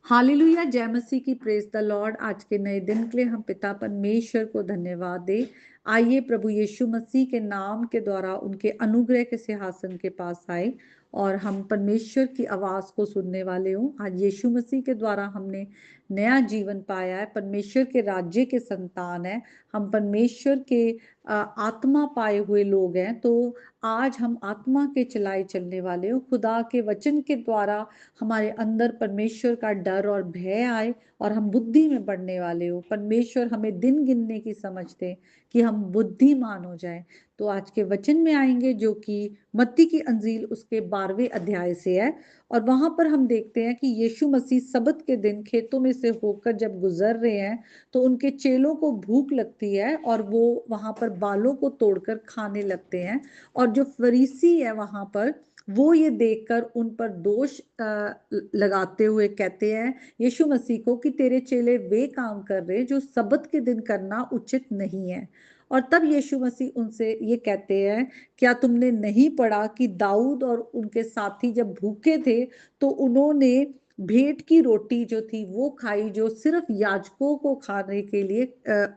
Hallelujah, जय मसीह की, praise the Lord. आज के नए दिन के लिए हम पिता परमेश्वर को धन्यवाद दे। आइए प्रभु यीशु मसीह के नाम के द्वारा उनके अनुग्रह के सिंहासन के पास आए और हम परमेश्वर की आवाज को सुनने वाले हों। आज यीशु मसीह के द्वारा हमने नया जीवन पाया है, परमेश्वर के राज्य के संतान है, हम परमेश्वर के आत्मा पाए हुए लोग हैं। तो आज हम आत्मा के चलाए चलने वाले हो। खुदा के वचन के द्वारा हमारे अंदर परमेश्वर का डर और भय आए और हम बुद्धि में बढ़ने वाले हो। परमेश्वर हमें दिन गिनने की समझ दे कि हम बुद्धिमान हो जाएं। तो आज के वचन में आएंगे जो कि मत्ती की अंजील उसके 12वें अध्याय से है। और वहां पर हम देखते हैं कि यीशु मसीह सबत के दिन खेतों में से होकर जब गुजर रहे हैं तो उनके चेलों को भूख लगती है और वो वहां पर बालों को तोड़कर खाने लगते हैं। और जो फरीसी है वहां पर वो ये देखकर उन पर दोष लगाते हुए कहते हैं यीशु मसीह को कि तेरे चेले वे काम कर रहे जो सबत के दिन करना उचित नहीं है। और तब यीशु मसीह उनसे ये कहते हैं, क्या तुमने नहीं पढ़ा कि दाऊद और उनके साथी जब भूखे थे तो उन्होंने भेंट की रोटी जो थी वो खाई, जो सिर्फ याजकों को खाने के लिए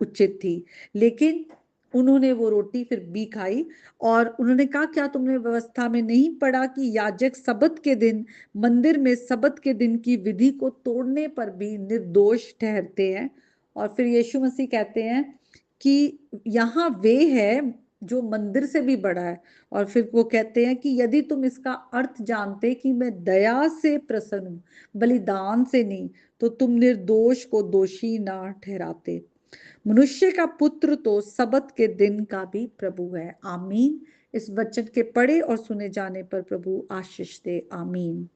उचित थी, लेकिन उन्होंने वो रोटी फिर भी खाई। और उन्होंने कहा, क्या तुमने व्यवस्था में नहीं पढ़ा कि याजक सबत के दिन मंदिर में सबत के दिन की विधि को तोड़ने पर भी निर्दोष ठहरते हैं। और फिर यीशु मसीह कहते हैं कि यहाँ वे है जो मंदिर से भी बड़ा है। और फिर वो कहते हैं कि यदि तुम इसका अर्थ जानते कि मैं दया से प्रसन्न हूं, बलिदान से नहीं, तो तुम निर्दोष को दोषी ना ठहराते। मनुष्य का पुत्र तो सबत के दिन का भी प्रभु है। आमीन। इस वचन के पढ़े और सुने जाने पर प्रभु आशीष दे। आमीन।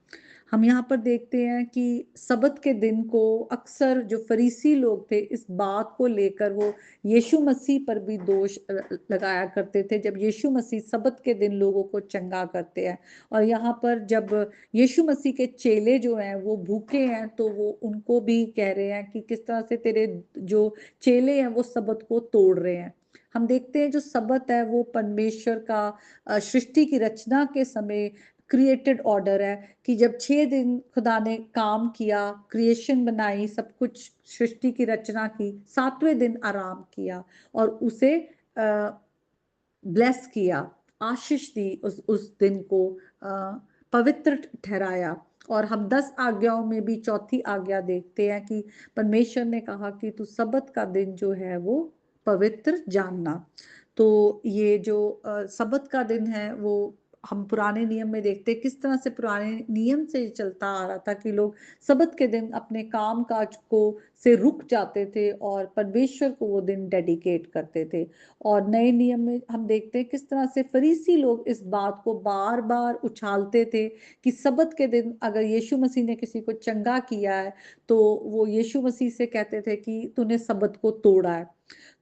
हम यहाँ पर देखते हैं कि सबत के दिन को अक्सर जो फरीसी लोग थे इस बात को लेकर वो यीशु मसीह पर भी दोष लगाया करते थे। जब यीशु मसीह सबत के दिन लोगों को चंगा करते हैं और यहाँ पर जब यीशु मसीह के चेले जो हैं वो भूखे हैं तो वो उनको भी कह रहे हैं कि किस तरह से तेरे जो चेले हैं वो सबत को तोड़ रहे हैं। हम देखते हैं जो सबत है वो परमेश्वर का सृष्टि की रचना के समय क्रिएटेड ऑर्डर है कि जब 6 दिन खुदा ने काम किया, क्रिएशन बनाई, सब कुछ सृष्टि की रचना की, 7वें दिन आराम किया और उसे ब्लेस किया, आशीष दी, उस दिन को पवित्र ठहराया। और हम 10 आज्ञाओं में भी चौथी आज्ञा देखते हैं कि परमेश्वर ने कहा कि तू सबत का दिन जो है वो पवित्र जानना। तो ये जो सबत का दिन है वो हम पुराने नियम में देखते हैं किस तरह से पुराने नियम से चलता आ रहा था कि लोग सबत के दिन अपने काम काज को से रुक जाते थे और परमेश्वर को वो दिन डेडिकेट करते थे। और नए नियम में हम देखते हैं किस तरह से फरीसी लोग इस बात को बार बार उछालते थे कि सबत के दिन अगर यीशु मसीह ने किसी को चंगा किया है तो वो यीशु मसीह से कहते थे कि तूने सबत को तोड़ा है।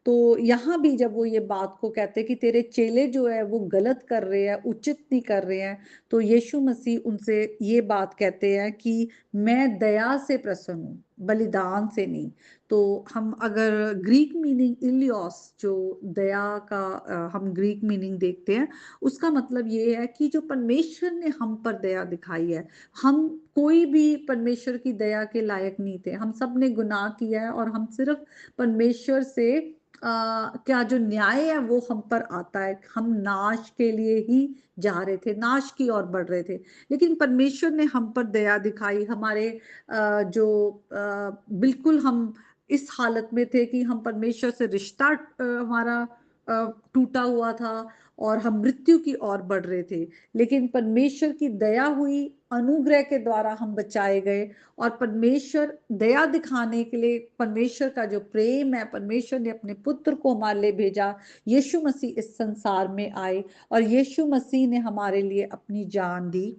तो यहाँ भी जब वो ये बात को कहते हैं कि तेरे चेले जो है वो गलत कर रहे हैं, उचित नहीं कर रहे हैं, तो यीशु मसीह उनसे ये बात कहते हैं कि मैं दया से प्रसन्न हूँ, बलिदान से नहीं। तो हम अगर ग्रीक मीनिंग इलियोस, जो दया का हम ग्रीक मीनिंग देखते हैं, उसका मतलब ये है कि जो परमेश्वर ने हम पर दया दिखाई है। हम कोई भी परमेश्वर की दया के लायक नहीं थे, हम सब ने गुनाह किया है और हम सिर्फ परमेश्वर से क्या जो न्याय है वो हम पर आता है। हम नाश के लिए ही जा रहे थे, नाश की ओर बढ़ रहे थे, लेकिन परमेश्वर ने हम पर दया दिखाई। हमारे जो बिल्कुल हम इस हालत में थे कि हम परमेश्वर से रिश्ता हमारा टूटा हुआ था और हम मृत्यु की ओर बढ़ रहे थे, लेकिन परमेश्वर की दया हुई, अनुग्रह के द्वारा हम बचाए गए। और परमेश्वर दया दिखाने के लिए, परमेश्वर का जो प्रेम है, परमेश्वर ने अपने पुत्र को हमारे लिए भेजा। यीशु मसीह इस संसार में आए और यीशु मसीह ने हमारे लिए अपनी जान दी।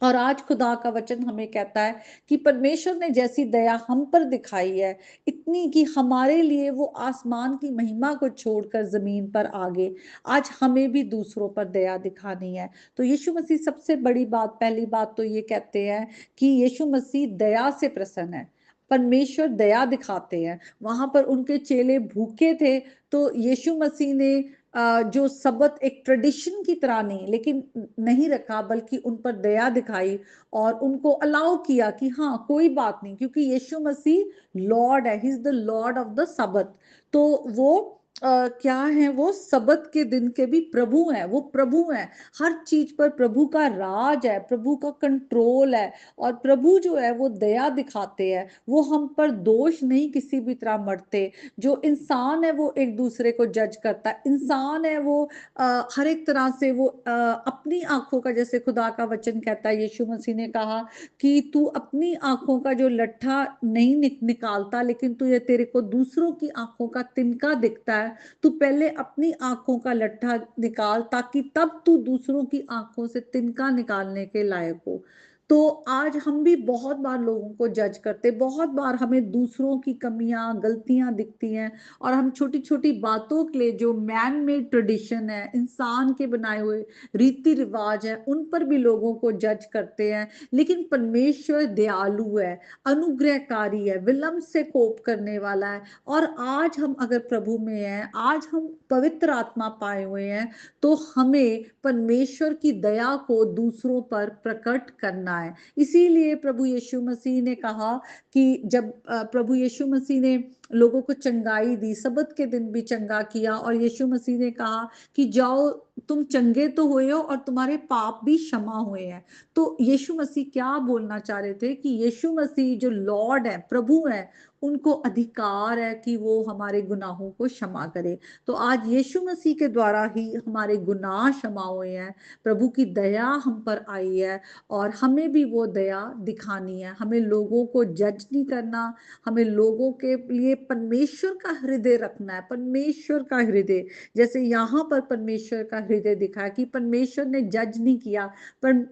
और आज खुदा का वचन हमें कहता है कि परमेश्वर ने जैसी दया हम पर दिखाई है, इतनी कि हमारे लिए वो आसमान की महिमा को छोड़कर जमीन पर आ गए। आज हमें भी दूसरों पर दया दिखानी है। तो यीशु मसीह सबसे बड़ी बात, पहली बात तो ये कहते हैं कि यीशु मसीह दया से प्रसन्न है, परमेश्वर दया दिखाते हैं। वहां पर उनके चेले भूखे थे तो यीशु मसीह ने जो सबत एक ट्रेडिशन की तरह नहीं लेकिन नहीं रखा, बल्कि उन पर दया दिखाई और उनको अलाउ किया कि हाँ कोई बात नहीं, क्योंकि यीशु मसीह लॉर्ड है, he is the lord of the sabbath. तो वो क्या है, वो सबत के दिन के भी प्रभु हैं, वो प्रभु हैं, हर चीज पर प्रभु का राज है, प्रभु का कंट्रोल है। और प्रभु जो है वो दया दिखाते हैं, वो हम पर दोष नहीं किसी भी तरह मरते। जो इंसान है वो एक दूसरे को जज करता है, इंसान है वो हर एक तरह से वो अपनी आंखों का, जैसे खुदा का वचन कहता है, यीशु मसीह ने कहा कि तू अपनी आंखों का जो लट्ठा नहीं निकालता, लेकिन तू ये तेरे को दूसरों की आंखों का तिनका दिखता है, तू पहले अपनी आंखों का लट्ठा निकाल, ताकि तब तू दूसरों की आंखों से तिनका निकालने के लायक हो। तो आज हम भी बहुत बार लोगों को जज करते, बहुत बार हमें दूसरों की कमियां गलतियां दिखती हैं, और हम छोटी छोटी बातों के लिए, जो मैन मेड ट्रेडिशन है, इंसान के बनाए हुए रीति रिवाज है, उन पर भी लोगों को जज करते हैं। लेकिन परमेश्वर दयालु है, अनुग्रहकारी है, विलंब से कोप करने वाला है। और आज हम अगर प्रभु में हैं, आज हम पवित्र आत्मा पाए हुए हैं, तो हमें परमेश्वर की दया को दूसरों पर प्रकट करना है। इसीलिए प्रभु यीशु मसीह ने कहा कि जब प्रभु यीशु मसीह ने लोगों को चंगाई दी, सबत के दिन भी चंगा किया, और यीशु मसीह ने कहा कि जाओ, तुम चंगे तो हुए हो और तुम्हारे पाप भी क्षमा हुए हैं। तो यीशु मसीह क्या बोलना चाह रहे थे कि यीशु मसीह जो लॉर्ड है, प्रभु है, उनको अधिकार है कि वो हमारे गुनाहों को क्षमा करे। तो आज यीशु मसीह के द्वारा ही हमारे गुनाह क्षमा हुए हैं, प्रभु की दया हम पर आई है, और हमें भी वो दया दिखानी है। हमें लोगों को जज नहीं करना, हमें लोगों के लिए परमेश्वर का हृदय रखना है, परमेश्वर का हृदय। जैसे यहाँ पर परमेश्वर का हृदय दिखा कि परमेश्वर ने जज नहीं किया, पर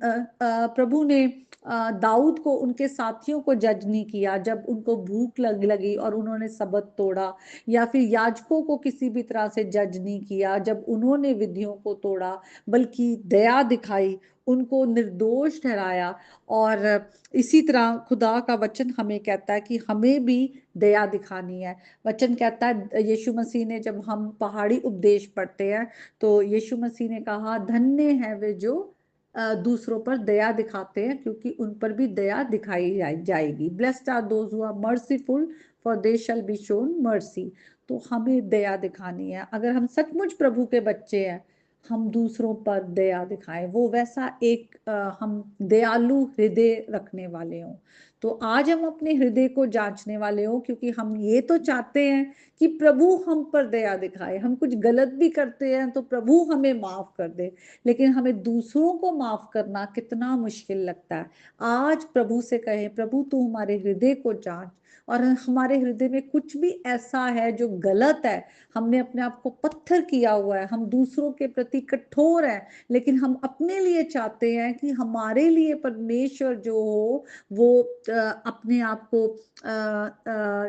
प्रभु ने दाऊद को, उनके साथियों को जज नहीं किया जब उनको भूख लगी और उन्होंने सबत तोड़ा, या फिर याजकों को किसी भी तरह से जज नहीं किया जब उन्होंने विधियों को तोड़ा, बल्कि दया दिखाई, उनको निर्दोष ठहराया। और इसी तरह खुदा का वचन हमें कहता है कि हमें भी दया दिखानी है। वचन कहता है, यीशु मसीह ने, जब हम पहाड़ी उपदेश पढ़ते हैं, तो यीशु मसीह ने कहा धन्य है वे जो दूसरों पर दया दिखाते हैं, क्योंकि उन पर भी दया दिखाई जाएगी। Blessed are those who are merciful, for they shall be shown mercy. तो हमें दया दिखानी है। अगर हम सचमुच प्रभु के बच्चे हैं, हम दूसरों पर दया दिखाएं, वो वैसा एक हम दयालु हृदय रखने वाले हों। तो आज हम अपने हृदय को जांचने वाले हों, क्योंकि हम ये तो चाहते हैं कि प्रभु हम पर दया दिखाए। हम कुछ गलत भी करते हैं तो प्रभु हमें माफ कर दे, लेकिन हमें दूसरों को माफ करना कितना मुश्किल लगता है। आज प्रभु से कहें, प्रभु तू हमारे हृदय को जांच, और हमारे हृदय में कुछ भी ऐसा है जो गलत है, हमने अपने आप को पत्थर किया हुआ है, हम दूसरों के प्रति कठोर हैं, लेकिन हम अपने लिए चाहते हैं कि हमारे लिए परमेश्वर जो हो वो अपने आप को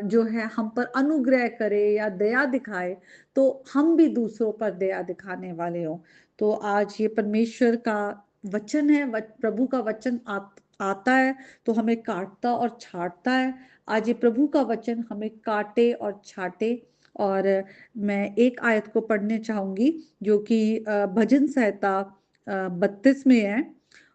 जो है हम पर अनुग्रह करे या दया दिखाए, तो हम भी दूसरों पर दया दिखाने वाले हों। तो आज ये परमेश्वर का वचन है, प्रभु का वचन आता है तो हमें काटता और छांटता है। आज ये प्रभु का वचन हमें काटे और छाटे। और मैं एक आयत को पढ़ने चाहूंगी, जो कि भजन संहिता 32 में है,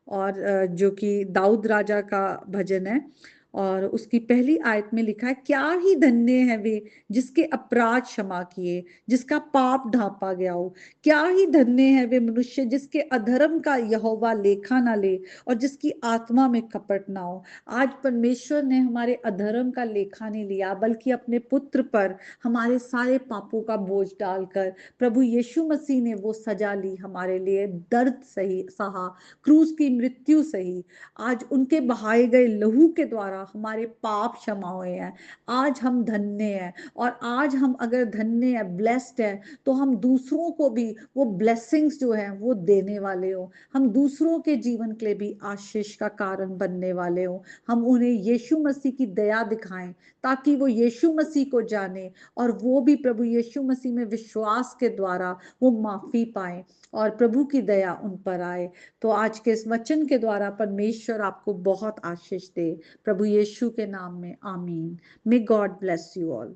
और जो कि दाऊद राजा का भजन है। और उसकी पहली आयत में लिखा है, क्या ही धन्य है वे जिसके अपराध क्षमा किए, जिसका पाप ढांपा गया हो। क्या ही धन्य है वे मनुष्य जिसके अधर्म का यहोवा लेखा ना ले, और जिसकी आत्मा में कपट ना हो। आज परमेश्वर ने हमारे अधर्म का लेखा नहीं लिया, बल्कि अपने पुत्र पर हमारे सारे पापों का बोझ डालकर प्रभु यीशु मसीह ने वो सजा ली, हमारे लिए दर्द सही सहा, क्रूस की मृत्यु सही। आज उनके बहाए गए लहू के द्वारा हमारे पाप क्षमा हुए हैं। आज हम धन्य हैं, और आज हम अगर धन्य हैं, ब्लेस्ड हैं, तो हम दूसरों को भी वो ब्लेसिंग्स जो है वो देने वाले हो। हम दूसरों के जीवन के लिए भी आशीष का कारण बनने वाले हो। हम उन्हें यीशु मसीह की दया दिखाएं, ताकि वो यीशु मसीह को जाने, और वो भी प्रभु यीशु मसीह में विश्वास के द्वारा वो माफी पाए, और प्रभु की दया उन पर आए। तो आज के इस वचन के द्वारा परमेश्वर आपको बहुत आशीष दे, प्रभु यीशु के नाम में आमीन। May God bless you all.